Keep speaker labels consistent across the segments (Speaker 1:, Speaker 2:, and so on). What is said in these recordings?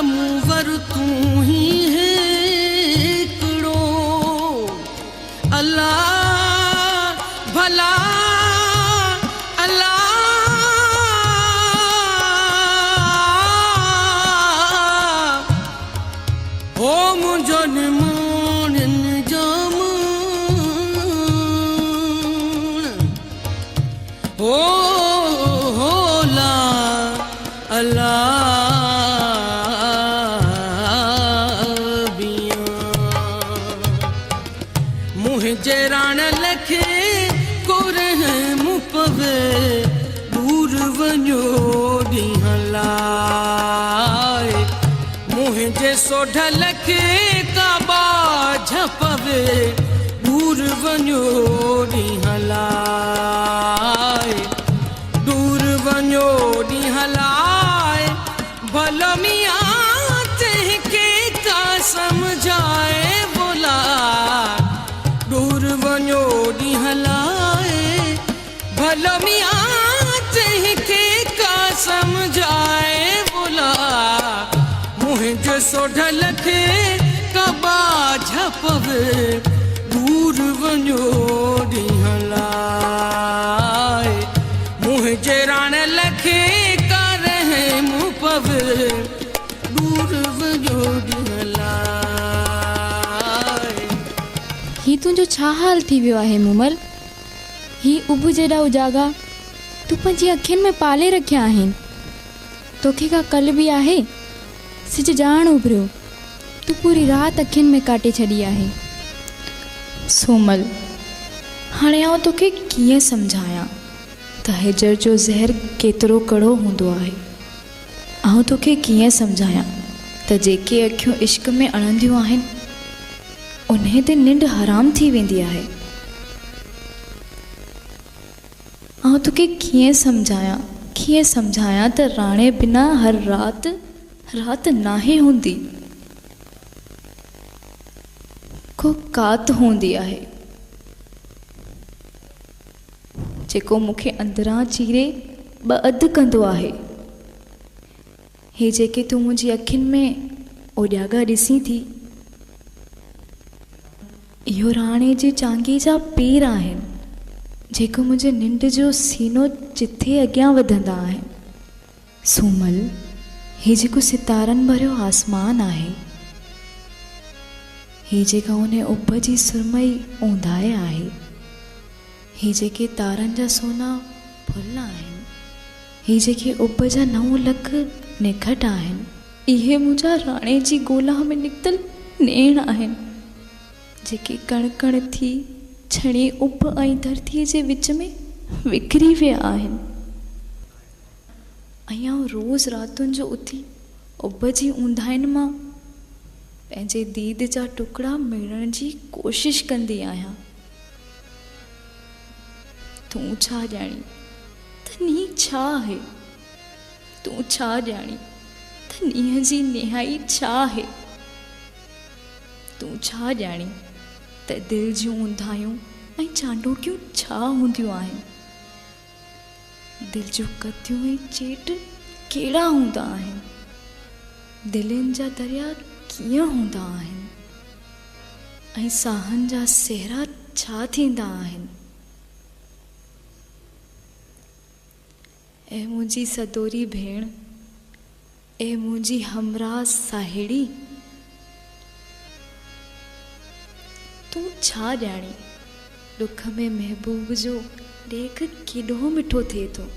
Speaker 1: Mover तू ही है हिकिड़ो अल्लाह भला अल्लाह हो मुंहिंजो निमोणिन जामण हो ला अल्लाह जेराण लखे कोरह मुपवे दूर वञो ॾींहं लाइ मुंहिंजे सोढ लखे काबा झपवे दूर वञो ॾींहं लाइ दूर वञो ॾींहं लाइ भलो मियां तंहिंखे का सम्झाए बोला दूर वञो ॾींहं लाइ भलो मियां तंहिंखे का सम्झाए बोला मुंहिंजे सोढ लखे कबा झपवे दूर वञो ॾींहं लाइ मुंहिंजे राण लखे का रहम पवे दूर वञो ॾींहं लाइ।
Speaker 2: ही तुंहिंजो छा हाल थी वियो आहे मूमल? ही उभ जेॾा उजागा तूं पंहिंजी अखियुनि में पाले रखिया आहिनि। तोखे का कल्ह बि आहे? सिज ॼाण उभरियो, तूं पूरी राति अखियुनि में काटे छॾी आहे।
Speaker 3: सोमल, हाणे आउं तोखे कीअं सम्झायां त हिजर जो ज़हर केतिरो कड़ो हूंदो आहे। आउं तोखे कीअं सम्झायां त जेके अखियूं इश्क में अणंदियूं आहिनि उन्हें ते निंड हराम थी वेंदी आहे। आउं तोखे कीअं सम्झायां त राणे बिना हर रात नाहे हूंदी, को कात हूंदी आहे जेको मूंखे अंदरां चीरे ॿ अधु कंदो आहे। हे जेके तूं मुंहिंजी अखियुनि में ओॼागा ॾिसी थी, इहो राणे जे चांगी जा पेर आहिनि जेको मुंहिंजे निंड जो सीनो जिथे अॻियां वधंदा आहिनि। सोमल, हे जेको सितारनि भरियो आसमान आहे, हे जेका उन उभ जी सुरमई ऊंदाए आहे, हे जेके तारनि जा सोना फुल आहिनि, हे जेके उभ जा 9 लख निखट आहिनि, इहे मुंहिंजा राणे जी ॻोल्हा में निकितल नेण आहिनि जेके कण कण थी छणी उभ ऐं धरतीअ जे विच में विकिरी विया आहिनि। ऐं आउं रोज़ रातुनि जो उथी उभ जी ऊंदाइनि मां पंहिंजे दीद जा टुकड़ा मिलण जी कोशिश कंदी आहियां। तूं छा ॼाणी त नींहुं छा आहे? तूं छा ॼाणी त नींहं जी निहाई छा आहे? तूं छा ॼाणी त दिलि जूं ऊंधायूं ऐं चांडोकियूं छा हूंदियूं आहिनि? दिलि जूं कतियूं ऐं चेट कहिड़ा हूंदा आहिनि? दिलनि जा दरिया कीअं हूंदा आहिनि ऐं साहनि जा सेहरा छा थींदा आहिनि। ऐं मुंहिंजी सदोरी भेण, ऐं मुंहिंजी हमराह साहेड़ी, तूं छा ॼाणी दुख में महबूब जो ॾेख केॾो मिठो थिए थो।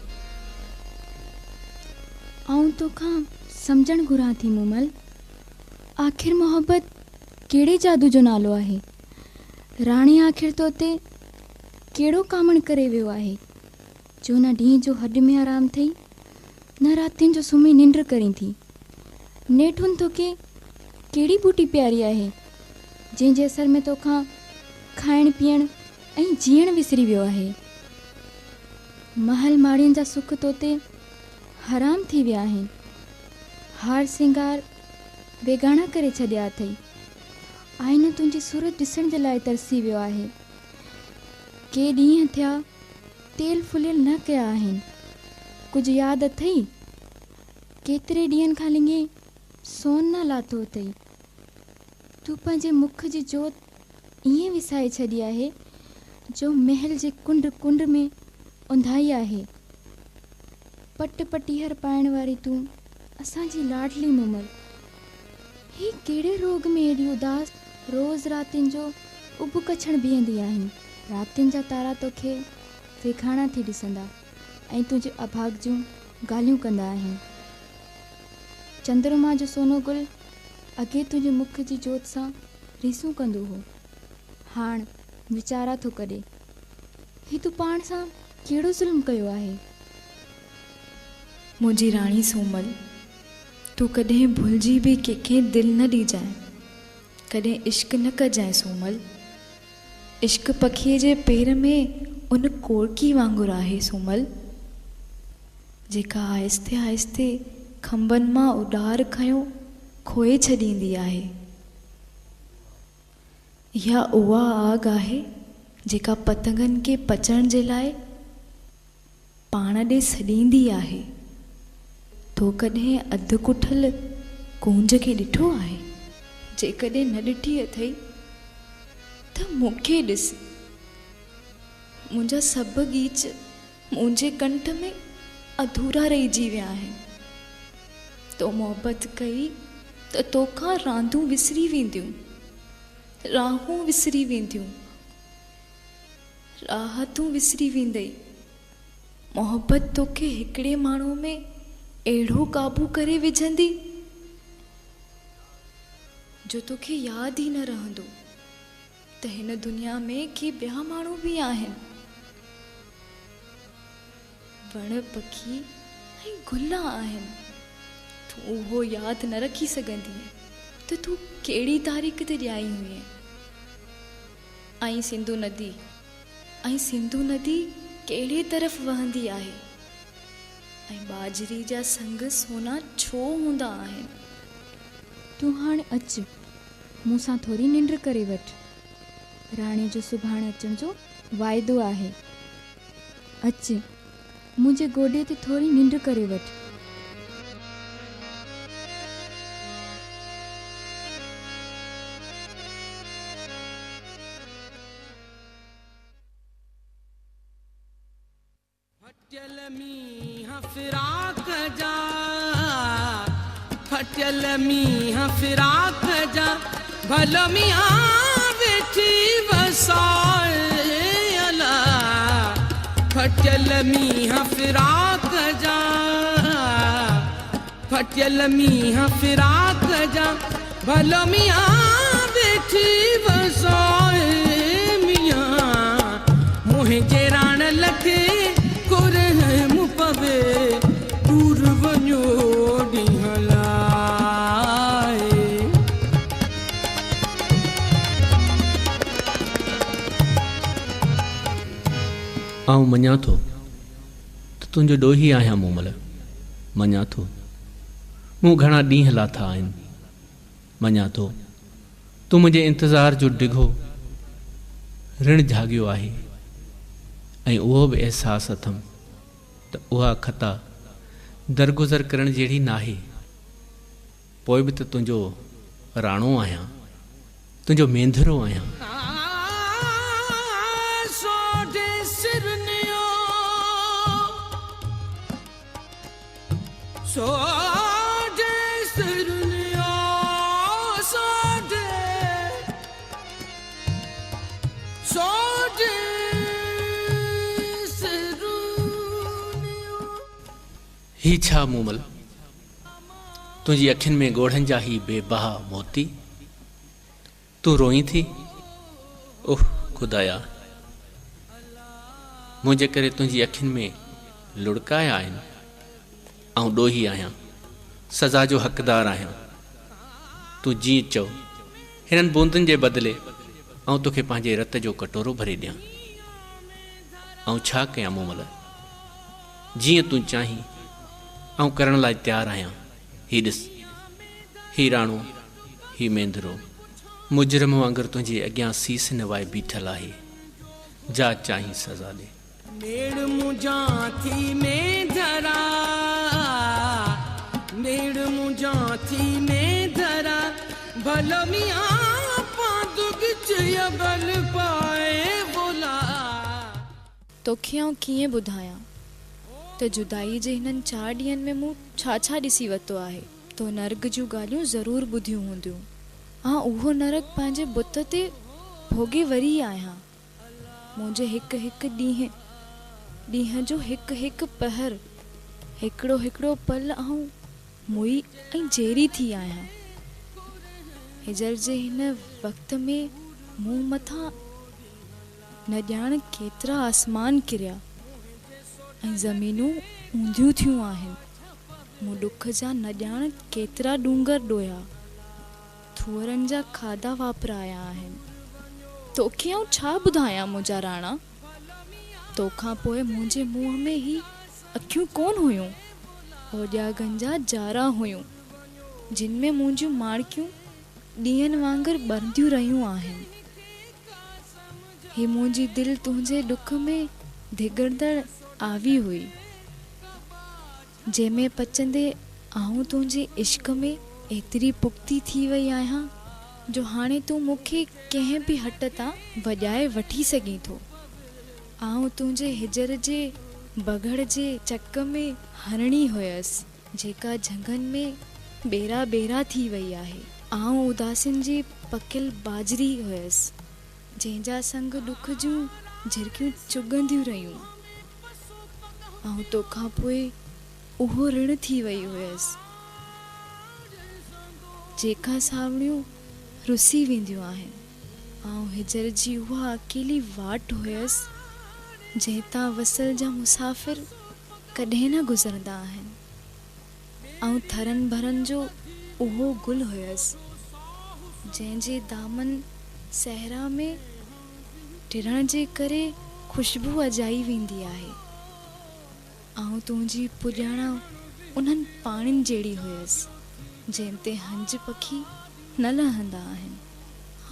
Speaker 2: आऊं तोखां सम्झणु घुरां थी मूमल, आख़िर मोहब्बत कहिड़े जादू जो नालो आहे। राणी आख़िर तो ते कहिड़ो कामण करे वियो आहे जो न ॾींहं जो हॾ में आराम अथई न रातियुनि जो सुम्ही निंड करी थी। नेठुनि तोखे कहिड़ी बूटी प्यारी आहे जंहिंजे असर में तोखां खाइण पीअण ऐं जीअण विसरी वियो आहे। महल माड़ियुनि जा सुख तोते हराम थी विया आहिनि। हार सिंगार बेगाना करे छॾिया अथई। आईनो तुंहिंजी सूरत ॾिसण जे लाइ तरसी वियो आहे। के ॾींहं थिया तेल फुलियल न कया आहिनि। कुझु यादि अथई केतिरे ॾींहंनि खां लिंगे सोन न लाथो अथई। तूं पंहिंजे मुख जी जोत ईअं विसाए छॾी आहे जो महल जे कुंड कुंड में उंधाई आहे। पट पटीहर पाइण वारी तूं असांजी लाडली मूमल, ही कहिड़े रोग में एॾी उदास रोज़ रातियुनि जो उब कछण बीहंदी आहीं। रातियुनि जा तारा तोखे वेखाणा थी ॾिसंदा ऐं तुंहिंजे अभाग जूं ॻाल्हियूं कंदा आहिनि। चंद्रमा जो सोनो गुल अॻे तुंहिंजे मुख जी जोत सां रीसूं कंदो हो, हाण वीचारा थो कॾे ही तूं पाण सां कहिड़ो ज़ुल्म कयो आहे।
Speaker 3: मुंहिंजी राणी सोमल, तूं कॾहिं भुलिजी बि कंहिंखे दिलि न ॾिजांइ, कॾहिं इश्क न कजांइ सोमल। इश्क पखीअ जे पेर में उन कोड़की वांगुरु आहे सोमल, जेका आहिस्ते आहिस्ते खंभनि मां उॾार खयों खोए छॾींदी आहे। इहा उहा आग आहे जेका पतंगनि खे पचण जे लाइ पाण ॾे सॾींदी आहे। तो कॾहिं अधु कुठल कूंज खे ॾिठो आहे? जेकॾहिं न ॾिठी अथई त मूंखे ॾिस। मुंहिंजा सभु गीच मुंहिंजे कंठ में अधूरा रहिजी विया आहिनि। तो मोहबत कई त तोखां रांदूं विसरी वेंदियूं, राहूं विसरी वेंदियूं, राहतूं विसरी वेंदई। मोहबत तोखे हिकिड़े माण्हू में अहिड़ो काबू करे विझंदी जो तोखे यादि ई न रहंदो त हिन दुनिया में के ॿिया माण्हू बि आहिनि। वण पखी ऐं गुल आहिनि। तूं उहो यादि न रखी सघंदी त तूं कहिड़ी तारीख़ ते ॼाई हुई। ऐं सिंधु नदी कहिड़े तरफ़ वहंदी आहे ऐं बाजरी जा संग सोना छो हूंदा आहिनि।
Speaker 2: तूं हाणे अचु मूंसां थोरी निंड करे वठ। राणी जो सुभाणे अचण जो वाइदो आहे। अचु मुंहिंजे गोॾे ते थोरी निंड करे वठ।
Speaker 1: फटियल मींहं फिराक जा, फटियल मींहं फिराक जा, भलो मियां वेठी वसाए अला। फटियल मींहं फिराक जा, फटियल मींहं फिराक जा, भलो मियां वेठी वसाए। मियां मुंहिंजे राण लखे पवे दूर वञो ॾींहं लाइ।
Speaker 4: आऊं मञा थो त तुंहिंजो ॾोही आहियां मूमल। मञा थो मूं घणा ॾींहं लाथा आहिनि। मञा थो तूं मुंहिंजे इंतज़ार जो डिघो ऋण जाॻियो आहे ऐं उहो बि अहसासु अथमि त उहा ख़ता दरगुज़र करण जहिड़ी नाहे। पोइ बि त तुंहिंजो राणो आहियां, तुंहिंजो मेंधरो आहियां।
Speaker 1: सोडे सिरनियो सोडे सिरनियो सोडे सोडे सिरनियो।
Speaker 4: ही छा मूमल, तुंहिंजी अखियुनि में ॻोढ़नि जा ही बेबहा मोती, तूं रोई थी? ओह ख़ुदाया, मुंहिंजे करे तुंहिंजी अखियुनि में लुड़काया आहिनि। ऐं ॾोही आहियां, सज़ा जो हक़दार आहियां। तूं जीअं चओ, हिननि बूंदुनि जे बदिले ऐं तोखे पंहिंजे रत जो कटोरो भरे ॾियां। ऐं छा कयां मूमल, जीअं तूं चाहीं ऐं करण लाइ तयारु आहियां। ही ॾिस, ही राणो, ही मेंधरो मुजरिम वांगुरु तुंहिंजे अॻियां सीस नवाए बीठल आहे। जा चाहीं सज़ा ॾे।
Speaker 1: मेड़ मुझा थी मेंधरा, मेड़ मुझा थी मेंधरा, भलो मियां पादुग चयबल पाए बोला।
Speaker 3: तोखे आउं कीअं ॿुधायां त जुदाई जे हिननि 4 ॾींहंनि में मूं छा छा ॾिसी वरितो आहे। तो नर्क जूं ॻाल्हियूं ज़रूरु ॿुधियूं हूंदियूं। उहो नरक पंहिंजे बुत ते भोगे वरी आहियां। मुंहिंजे हिकु हिकु ॾींहं जो हिकु हिकु पहर, हिकिड़ो हिकिड़ो पल आऊं मुई ऐं जेरी थी आहियां। हिजर जे हिन वक़्त में मूं मथां न ॼाण केतिरा आसमान किरिया ऐं ज़मीनूं ऊंधियूं थियूं आहिनि। मूं ॾुख जा न ॼाण केतिरा डूंगर ॾोया, थूअरनि जा खाधा वापराया आहिनि। तोखे आउं छा ॿुधायां मुंहिंजा राणा, तोखां पोइ मुंहिंजे मुंहं में ही अखियूं कोन हुयूं, ओॼागनि जा जारा हुयूं, जिन में मुंहिंजियूं माणकियूं ॾींहंनि वांगुरु ॿरंदियूं रहियूं आहिनि। ही मुंहिंजी दिलि तुंहिंजे ॾुख में धिगड़दड़ आवी हुई, जंहिंमें पचंदे आऊं तुंहिंजे इश्क में एतिरी पुख़्ती थी वई आहियां जो हाणे तूं मूंखे कंहिं बि हट तां वॼाए वठी सघीं थो। आऊं तुंहिंजे हिजर जे बगड़ जे चक में हरणी हुयसि, जेका झंगनि में ॿेरा ॿेरा थी वई आहे। आऊं उदासियुनि जी पकियल बाजरी हुयसि, जंहिंजा संग ॾुख जूं झिरकियूं चुगंदियूं रहियूं। ऐं तोखां पोइ उहो ऋण थी वई हुयसि, जेका सावणियूं रुसी वेंदियूं आहिनि। ऐं हिजर जी उहा अकेली वाट हुयसि, जंहिं तां वसल जा मुसाफ़िर कॾहिं न गुज़रंदा आहिनि। ऐं थरनि भरनि जो उहो गुल हुयसि, जंहिंजे दामन सहरा में टिरण जे करे ख़ुशबू अजाई वेंदी आहे। ऐं तुंहिंजी पुॼाणा उन्हनि पाणिनि जहिड़ी हुयसि, जंहिं ते हंज पखी न लहंदा आहिनि।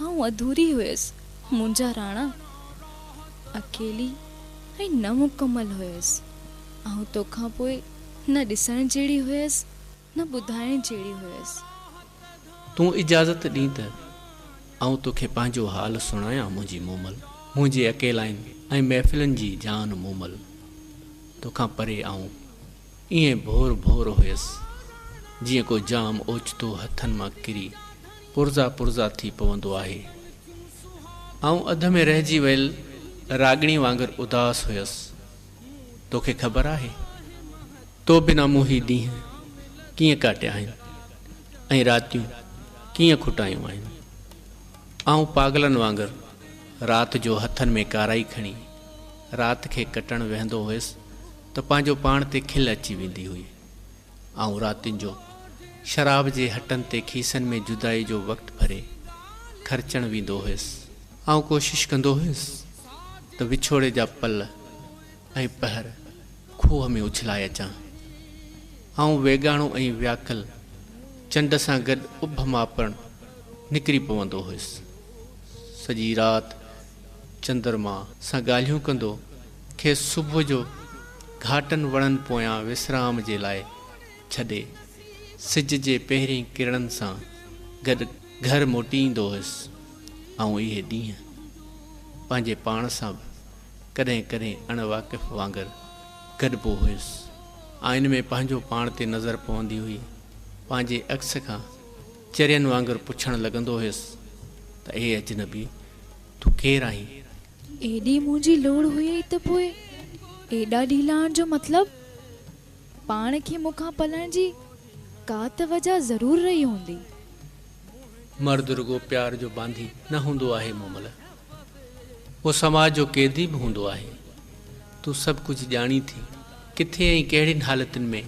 Speaker 3: आऊं अधूरी हुयसि मुंहिंजा राणा, अकेली ऐं न मुकमल हुयसि। ऐं तोखां पोइ न ॾिसण जहिड़ी हुयसि, न ॿुधाइण जहिड़ी हुयसि।
Speaker 4: तूं इजाज़त ॾीं त आऊं तोखे पंहिंजो हाल सुणायां मुंहिंजी मूमल, मुंहिंजे अकेलाइन ऐं महफ़िलनि जी जान मूमल। तोखां परे आऊं ईअं भोर भोर हुयसि, जीअं को जाम ओचितो हथनि मां किरी पुर्ज़ा पुर्ज़ा थी पवंदो आहे। आऊं अध में रहिजी वियल राॻिणी वांगुरु उदास हुयसि। तोखे ख़बर आहे, तो बिना मूं ही ॾींहं कीअं काटिया आहिनि ऐं रातियूं कीअं खुटायूं आहिनि। आऊं पागलनि वांगुरु राति जो हथनि में काराई खणी राति खे कटणु वेहंदो हुयसि त पंहिंजो पाण ते खिल अची वेंदी हुई। ऐं रातियुनि जो शराब जे हटनि ते खीसनि में जुदाई जो वक़्तु भरे ख़र्चणु वेंदो हुयसि। ऐं कोशिशि कंदो हुयसि त विछोड़े जा पल ऐं पहर खूह में उछलाए अचां। ऐं वेगाणो ऐं व्याकुल चंड सां गॾु उभ मापणु निकिरी पवंदो हुयसि। सॼी राति चंद्रमा सां ॻाल्हियूं कंदो खेसि सुबुह जो घाटनि वणनि पोयां विश्राम जे लाइ छॾे सिज जे पहिरीं किरणनि सां गॾु घर मोटी ईंदो हुयुसि ऐं इहे ॾींहं पंहिंजे पाण सां बि कॾहिं कॾहिं अणवाक़िफ़ वांगुरु गॾिबो हुयुसि। आइन में पंहिंजो पाण ते नज़र पवंदी हुई। पंहिंजे अक्स खां चरियनि वांगुरु पुछणु लॻंदो हुयुसि त ए अजनबी तूं केरु आहीं?
Speaker 3: एॾी मुंहिंजी लोड़ हुई त पोइ एॾा ढीलाइण जो मतिलबु पाण खे मूंखां पलण जी का त वजह ज़रूरु रही हूंदी।
Speaker 4: मर्द रुगो प्यार जो बांधी न हूंदो आहे मोमल, उहो समाज जो क़ैदी बि हूंदो आहे। तूं सभु कुझु ॼाणी थी किथे ऐं कहिड़ियुनि हालतुनि में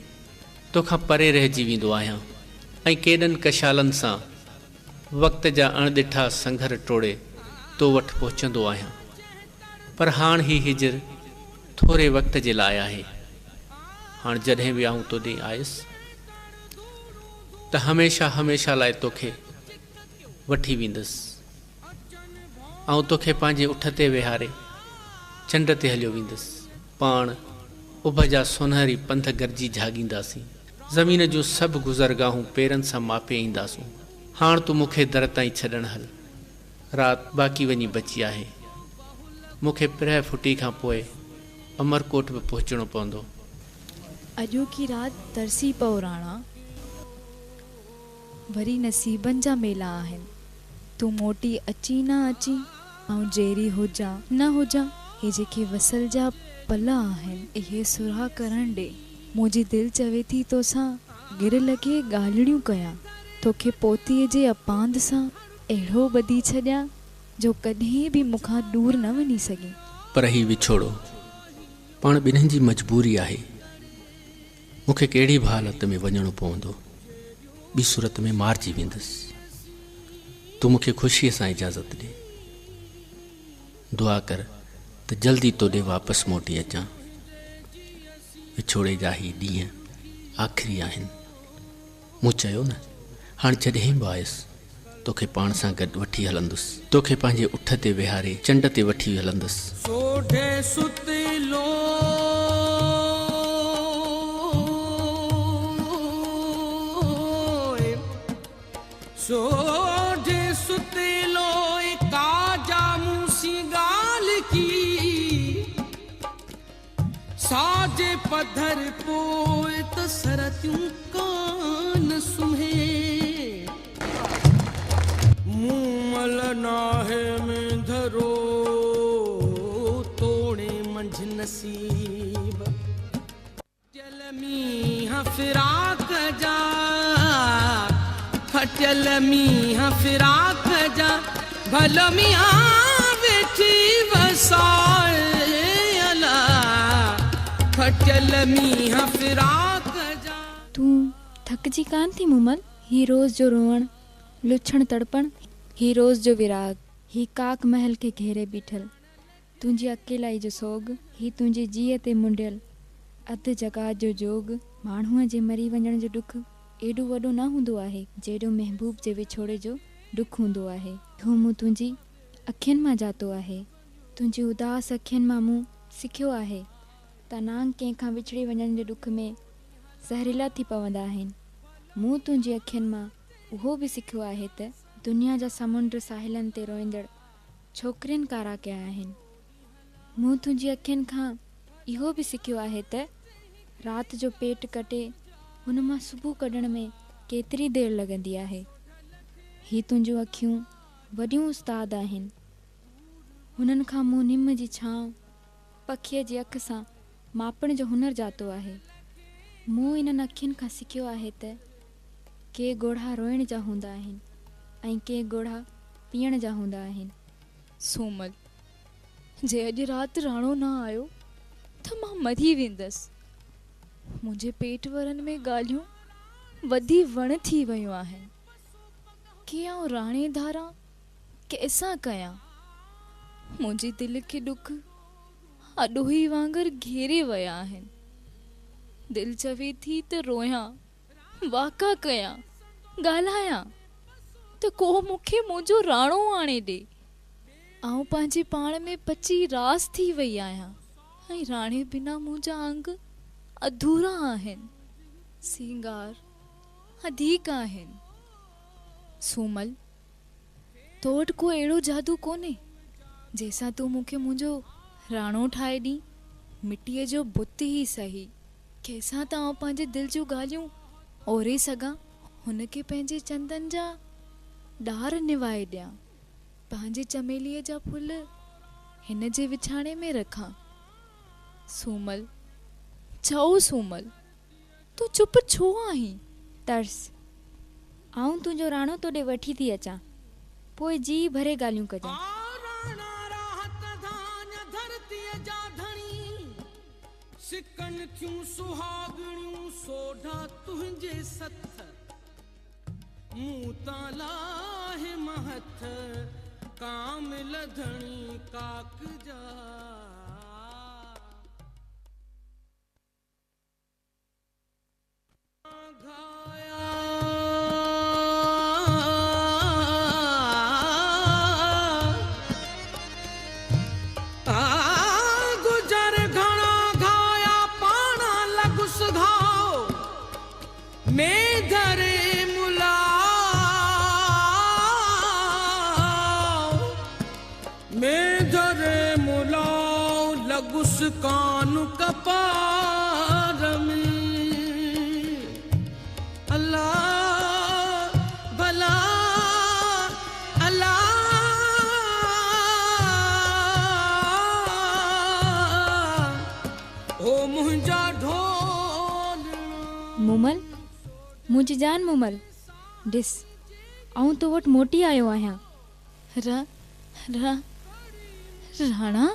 Speaker 4: तोखां परे रहिजी वेंदो आहियां ऐं केॾनि कशालनि सां वक़्त जा अणॾिठा संघर टोड़े तो वटि पहुचंदो आहियां। पर हाणे ही हिजर थोरे वक़्त जे लाइ आहे। हाणे जॾहिं बि आऊं तोॾे आयुसि त हमेशह हमेशह लाइ तोखे वठी वेंदुसि ऐं तोखे पंहिंजे उठ ते विहारे चंड ते हलियो वेंदुसि। पाण उभ जा सुनहरी पंध गरजी जाॻींदासीं। ज़मीन जूं सभु गुज़रगाहूं पेरनि सां मापे ईंदासूं। हाणे तूं मूंखे दर ताईं छॾणु हल। राति बाक़ी वञी बची आहे। मूंखे प्रह फुटी खां पोइ अमरकोट बि पहुचणो पवंदो।
Speaker 3: अॼोकी राति तरसी पओ राणा, वरी नसीबनि जा मेला आहिनि। तूं मोटी अची न अची ऐं जहिड़ी हुजां न हुजां, हे जेके वसल जा पल आहिनि इहे सुराह करण ॾे। मुंहिंजी दिलि चवे थी तोसां गिर लॻे ॻाल्हियूं कयां, तोखे पोतीअ जे अपांद सां अहिड़ो ॿधी छॾियां जो कॾहिं बि मूंखां दूरि न वञी सघे।
Speaker 4: पर ही विछोड़ो पाण ॿिन्हिनि जी मजबूरी आहे। मूंखे कहिड़ी बि हालत में वञणो पवंदो, ॿी सूरत में मारिजी वेंदुसि। तूं मूंखे ख़ुशीअ सां इजाज़त ॾे। दुआ कर त जल्दी तोॾे वापसि मोटी अचां। विछोड़े जा ही ॾींहं आख़िरी आहिनि। मूं चयो न, हाणे जॾहिं बि आयुसि तोखे पाण सां गॾु वठी हलंदुसि। तोखे पंहिंजे उठ ते विहारे चंड ते वठी हलंदुसि।
Speaker 1: सोढे सुतिलो सोढे सुतिलो काजा मूसी गाल की साजे पधर पोए त सरतियूं कान सुहे मूमल नाहे में धरो तोड़े मंझ नसीब जल मींह फिराक जा फटल मींह फिराक जा भलो मियां वेठी वसाए अला फटल मींह फिराक जा।
Speaker 2: तूं थकिजी कान थी मूमल? ही रोज़ जो रोअण, लुछण तड़पण, ही रोज़ जो विराग, ही काक महल खे घेरे बीठल, तुंहिंजी अकेलाई जो सोग, ही तुंहिंजी जीअ ते मुंडियल अधु जॻह जो जोग। माण्हूअ जे मरी वञण जो ॾुख एॾो वॾो न हूंदो आहे जेॾो महबूब जे विछोड़े जो ॾुख हूंदो आहे। हू मूं तुंहिंजी अखियुनि मां जातो आहे। तुंहिंजी उदास अखियुनि मां मूं सिखियो आहे त नांग कंहिंखां विछड़ी वञण जे ॾुख में ज़हरीला थी पवंदा आहिनि। मूं तुंहिंजी अखियुनि मां उहो बि सिखियो आहे त दुनिया जा समुंड साहिलनि ते रोईंदड़ छोकिरियुनि कारा कया आहिनि। मूं तुंहिंजी अखियुनि खां इहो बि सिखियो आहे त राति जो पेट कटे हुन मां सुबुह कढण में केतिरी देरि लॻंदी आहे। ही तुंहिंजूं अखियूं वॾियूं उस्ताद आहिनि। हुननि खां मूं निम जी छांव पखीअ जी अखि सां मापण जो हुनर जातो आहे। मूं इन्हनि अखियुनि खां सिखियो आहे त के ॻोढ़ा रोइण जा हूंदा आहिनि ऐं के ॻोढ़ा पीअण जा हूंदा आहिनि।
Speaker 3: सोमल, जे अॼु राति राणो न आयो त मां मरी वेंदसि। मुंहिंजे पेट वारनि में ॻाल्हियूं वधी वण थी वियूं आहिनि। कि आउं राणे धारा कैसां कयां? मुंहिंजी दिलि खे ॾुख अॾोही वांगुरु घेरे विया आहिनि। दिलि चवे थी त रोयां, वाका कयां, ॻाल्हायां त को मूंखे मुंहिंजो राणो आणे ॾे। आउं पंहिंजे पाण में पची रास थी वई आहियां ऐं राणे बिना मुंहिंजा अंग अधूरा आहिनि, सिंगार अधीक आहिनि। सोमल, तो वटि को अहिड़ो जादू कोन्हे जंहिंसां तूं मूंखे मुंहिंजो राणो ठाहे ॾी। मिटीअ जो बुत ई सही, कंहिंसां त आउं पंहिंजे दिलि जूं ॻाल्हियूं ओरे सघां, हुनखे पंहिंजे चंदन जा ॾार निवाए ॾियां, पंहिंजे चमेलीअ जा फुल हिन जे विछाणे में रखां। सूमल, चओ सूमल, तूं चुप छो आहीं?
Speaker 2: तर्स, आऊं तुंहिंजो राणो तोॾे वठी थी अचां, पोइ जी भरे ॻाल्हियूं कजां।
Speaker 1: सिकन थियूं सुहागणियूं सोढा तुंहिंजे सथ, मूं तां लाहे महथ काम लधणी काक जा। कान कपार में अल्लाह भला अल्लाह ओ मुंहिंजा ढोल।
Speaker 2: मुमल, मुंहिंजी जान मुमल, ॾिस आऊं तो वटि मोटी आयो आहियां।
Speaker 3: राणा,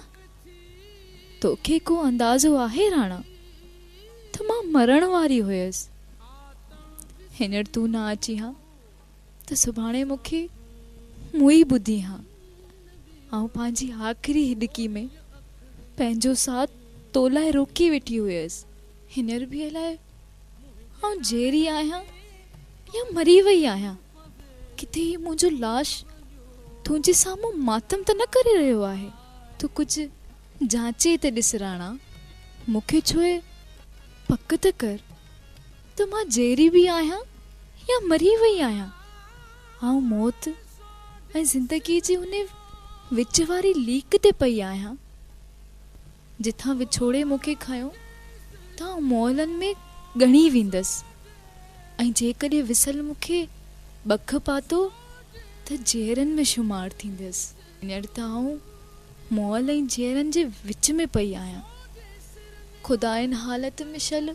Speaker 3: तोखे को अंदाज़ो आहे राणा त मां मरण वारी हुयसि? हींअर तूं न अची हा त सुभाणे मूंखे मुई ॿुधी हा। आउं पंहिंजी आख़िरी हिॾकी में पंहिंजो साथ तो लाइ रोकी वेठी हुयसि। हींअर बि अलाए आउं जेरी आहियां या मरी वई आहियां। किथे ही मुंहिंजो लाश तुंहिंजे साम्हूं मातम त न करे रहियो आहे? तूं कुझु जांचे त ॾिस राणा, मूंखे छो पक त कर त मां जेरी बि आहियां या मरी वई आहियां। आउं मौत ऐं ज़िंदगी जी उन विच वारी लीक ते पई आहियां जिथां विछोड़े मूंखे खयो त आउं मौलनि में ॻणी वेंदसि, ऐं जेकॾहिं विसल मूंखे बख पातो त जेरनि में शुमार थींदसि। हींअर त आउं मौल ऐं जेरनि जे विच में पई आहियां। ख़ुदा इन हालत में शल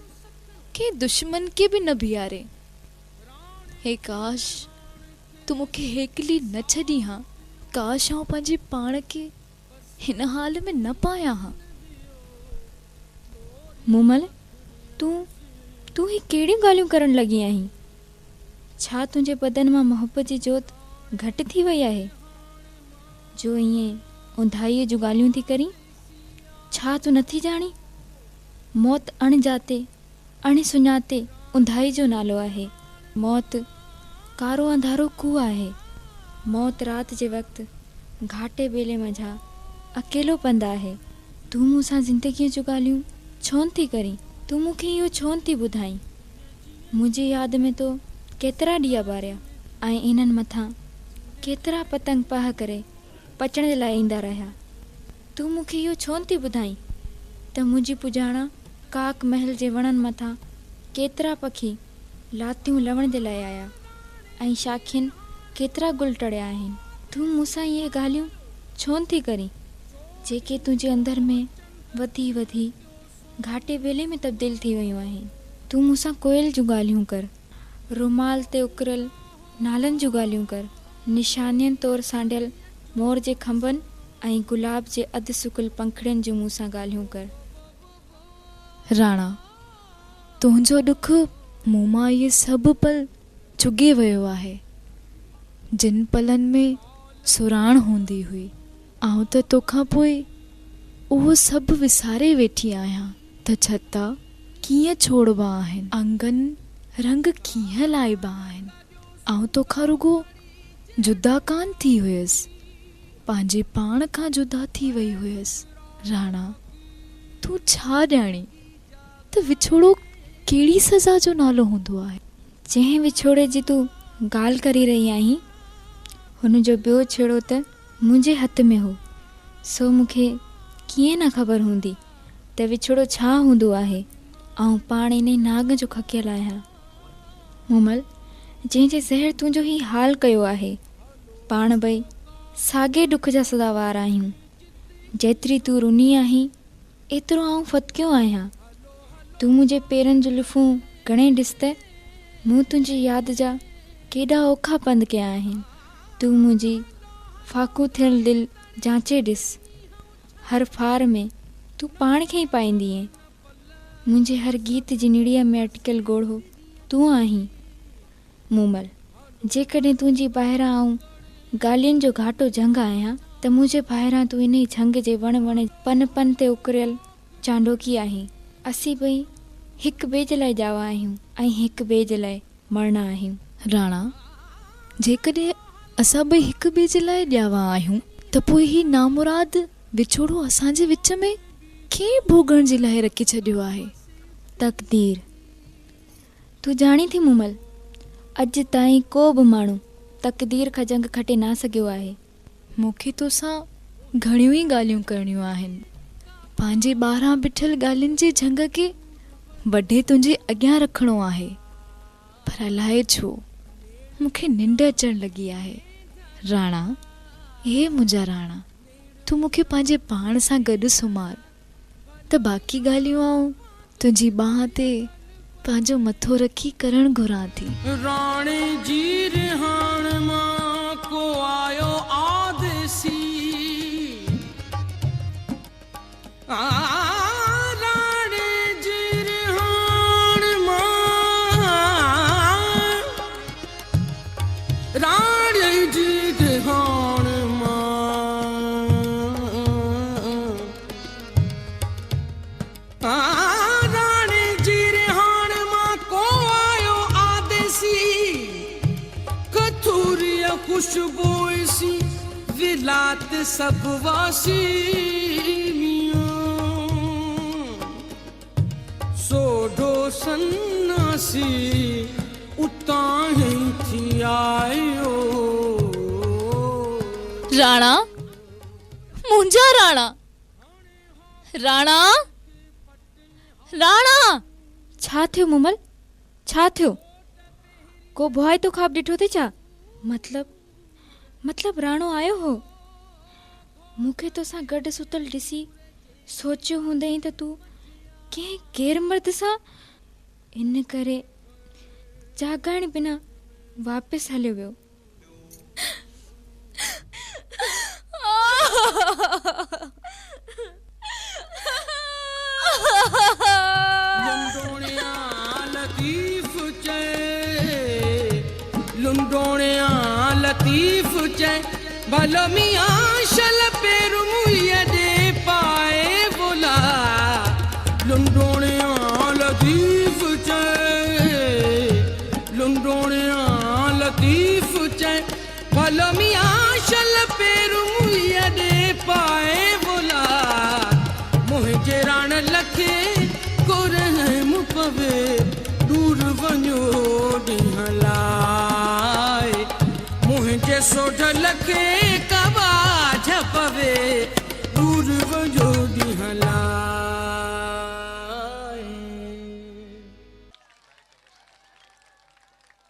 Speaker 3: कंहिं दुश्मन खे बि न बीहारे। हे काश तूं मूंखे हेकली न छॾी हा। काश आउं पंहिंजे पाण खे हिन हाल में न पायां हा।
Speaker 2: मुमल, तूं ही कहिड़ियूं ॻाल्हियूं करण लॻी आहीं? छा तुंहिंजे बदन मां मोहब्बत जी जोत घटि थी वई आहे जो ईअं उंधाईअ जूं ॻाल्हियूं थी करीं? छा तूं नथी ॼाणी मौत अणजाते अणसुञाते उंधाई जो नालो आहे। मौत कारो अंधारो कूह आहे। मौत राति जे वक़्तु घाटे ॿेले मंझां अकेलो पंधु आहे। तूं मूंसां ज़िंदगीअ जूं ॻाल्हियूं छो थी करीं? तूं मूंखे इहो छो थी ॿुधाईं? मुंहिंजी यादि में तो केतिरा ॾीआ ॿारिया ऐं इन्हनि मथां केतिरा पतंग पाह करे पचण जे लाइ ईंदा रहिया। तूं मूंखे इहो छो थी ॿुधाईं त मुंहिंजी पुॼाणा काक महल जे वणनि मथां केतिरा पखी लातियूं लवण जे लाइ आया ऐं शाखियुनि केतिरा गुल टड़िया आहिनि। तूं मूंसां इहे ॻाल्हियूं छो थी करीं जेके तुंहिंजे अंदर में वधी वधी घाटे ॿेले में तब्दील थी वियूं आहिनि। तूं मूंसां कोयल जूं ॻाल्हियूं कर, रुमाल ते उकरल नालनि जूं ॻाल्हियूं कर, निशानियुनि तौरु सांडियल मोर जे खंभनि ऐं गुलाब जे अधु सुकल पंखड़ियुनि जूं मूंसां ॻाल्हियूं कर।
Speaker 3: राणा, तुंहिंजो दुख मूं मां इहे सभु पल चुगे वियो आहे जिन पलनि में सुराण हूंदी हुई। आउं त तोखां पोइ उहो सभु विसारे वेठी आहियां त छता कीअं छोड़बा आहिनि, अंगन रंग कीअं लाइबा आहिनि। आउं तोखां रुगो जुदा कान थी हुयसि, पंहिंजे पाण खां जुदा थी वई हुयसि। राणा, तूं छा ॼाणी त विछोड़ो कहिड़ी सज़ा जो नालो हूंदो आहे?
Speaker 2: जंहिं विछोड़े जी तूं ॻाल्हि करी रही आहीं हुन जो ॿियो छेड़ो त मुंहिंजे हथ में हो, सो मूंखे कीअं न ख़बर हूंदी त विछड़ो छा हूंदो आहे। ऐं पाण इन नाग जो खकियल आहियां। मूमल, जंहिंजे ज़हर तुंहिंजो ई हाल कयो आहे, पाण ॿई साॻे डुख जा सदावार आहियूं। जेतिरी तूं रुनी आहीं एतिरो आउं फतकियो आहियां। तूं मुंहिंजे पेरनि जो लिफूं घणे ॾिस त मूं तुंहिंजी यादि जा केॾा औखा पंध कया आहिनि। तूं मुंहिंजी फाकू थियल दिलि जांचे ॾिस, हर फार में तूं पाण खे ई पाईंदी ऐं मुंहिंजे हर गीत जी निड़ीअ में अटकियल ॻोढ़ो तूं आहीं। मूमल, जेकॾहिं तुंहिंजी ॿाहिरां आऊं ॻाल्हियुनि जो घाटो झंग आहियां त मुंहिंजे ॿाहिरां तूं इन ई झंग जे वण वण पन पन ते उकरियल चांडोकी आहीं। असीं ॿई हिक ॿिए जे लाइ ॼावा आहियूं ऐं हिक ॿिए जे लाइ मरणा आहियूं।
Speaker 3: राणा, जेकॾहिं असां ॿई हिक ॿिए जे लाइ ॼावा आहियूं त पोइ ही नामुराद विछोड़ो असांजे विच में कीअं भोगण जे लाइ रखी छॾियो आहे?
Speaker 2: तक़दीर, तूं ॼाणी थी मूमल, अॼु ताईं को बि माण्हू तक़दीर खां जंग खटे ना सघियो आहे।
Speaker 3: मूंखे तोसां घणियूं ई ॻाल्हियूं करणियूं आहिनि। पंहिंजे ॿाहिरां बिठल ॻाल्हियुनि जे झंग खे वढे तुंहिंजे अॻियां रखिणो आहे, पर अलाए छो मूंखे निंड अचणु लॻी आहे। राणा, हे मुंहिंजा राणा, तूं मूंखे पंहिंजे पाण सां गॾु सुम्हार त बाक़ी ॻाल्हियूं आऊं तुंहिंजी बाह ते पंहिंजो मथो रखी करणु घुरां थी।
Speaker 1: राणे जी रिहाण मां को आयो आदेसी, राणे जी रिहाण मां, राणे जी रिहाण राणे जी रिहाण मां को आयो आदेसी, कथूरिय खुशबू सी विलात सब वासी सोढो सन्नासी उतां ही थी आयो।
Speaker 3: राणा, मुंहिंजा राणा, राणा, राणा।
Speaker 2: छा थियो मूमल, छा थियो? को भुआई तो ख़्वाब ॾिठो थे छा? मतलब राणो आयो हो? मूंखे तोसां गॾु सुतल ॾिसी सोचियो हूंदई त तूं कंहिं गैर मर्द सां, इन करे जाॻाइण बिना वापसि हलियो वियो।
Speaker 1: लुंडोणिया लतीफ़ चए भलो मियां शल पेर मुईअ दे पाए बोला। लुंडोणिया लतीफ़ चए, लुंडोणिया लतीफ़ चए भलो मियां शल पेर मुईअ दे पाए बोला। मुंहिंजे राण लखे को रहम पवे दूर वञो ॾींहं लाइ, मुंहिंजे सोढ लखे कबाझ पवे दूर वञो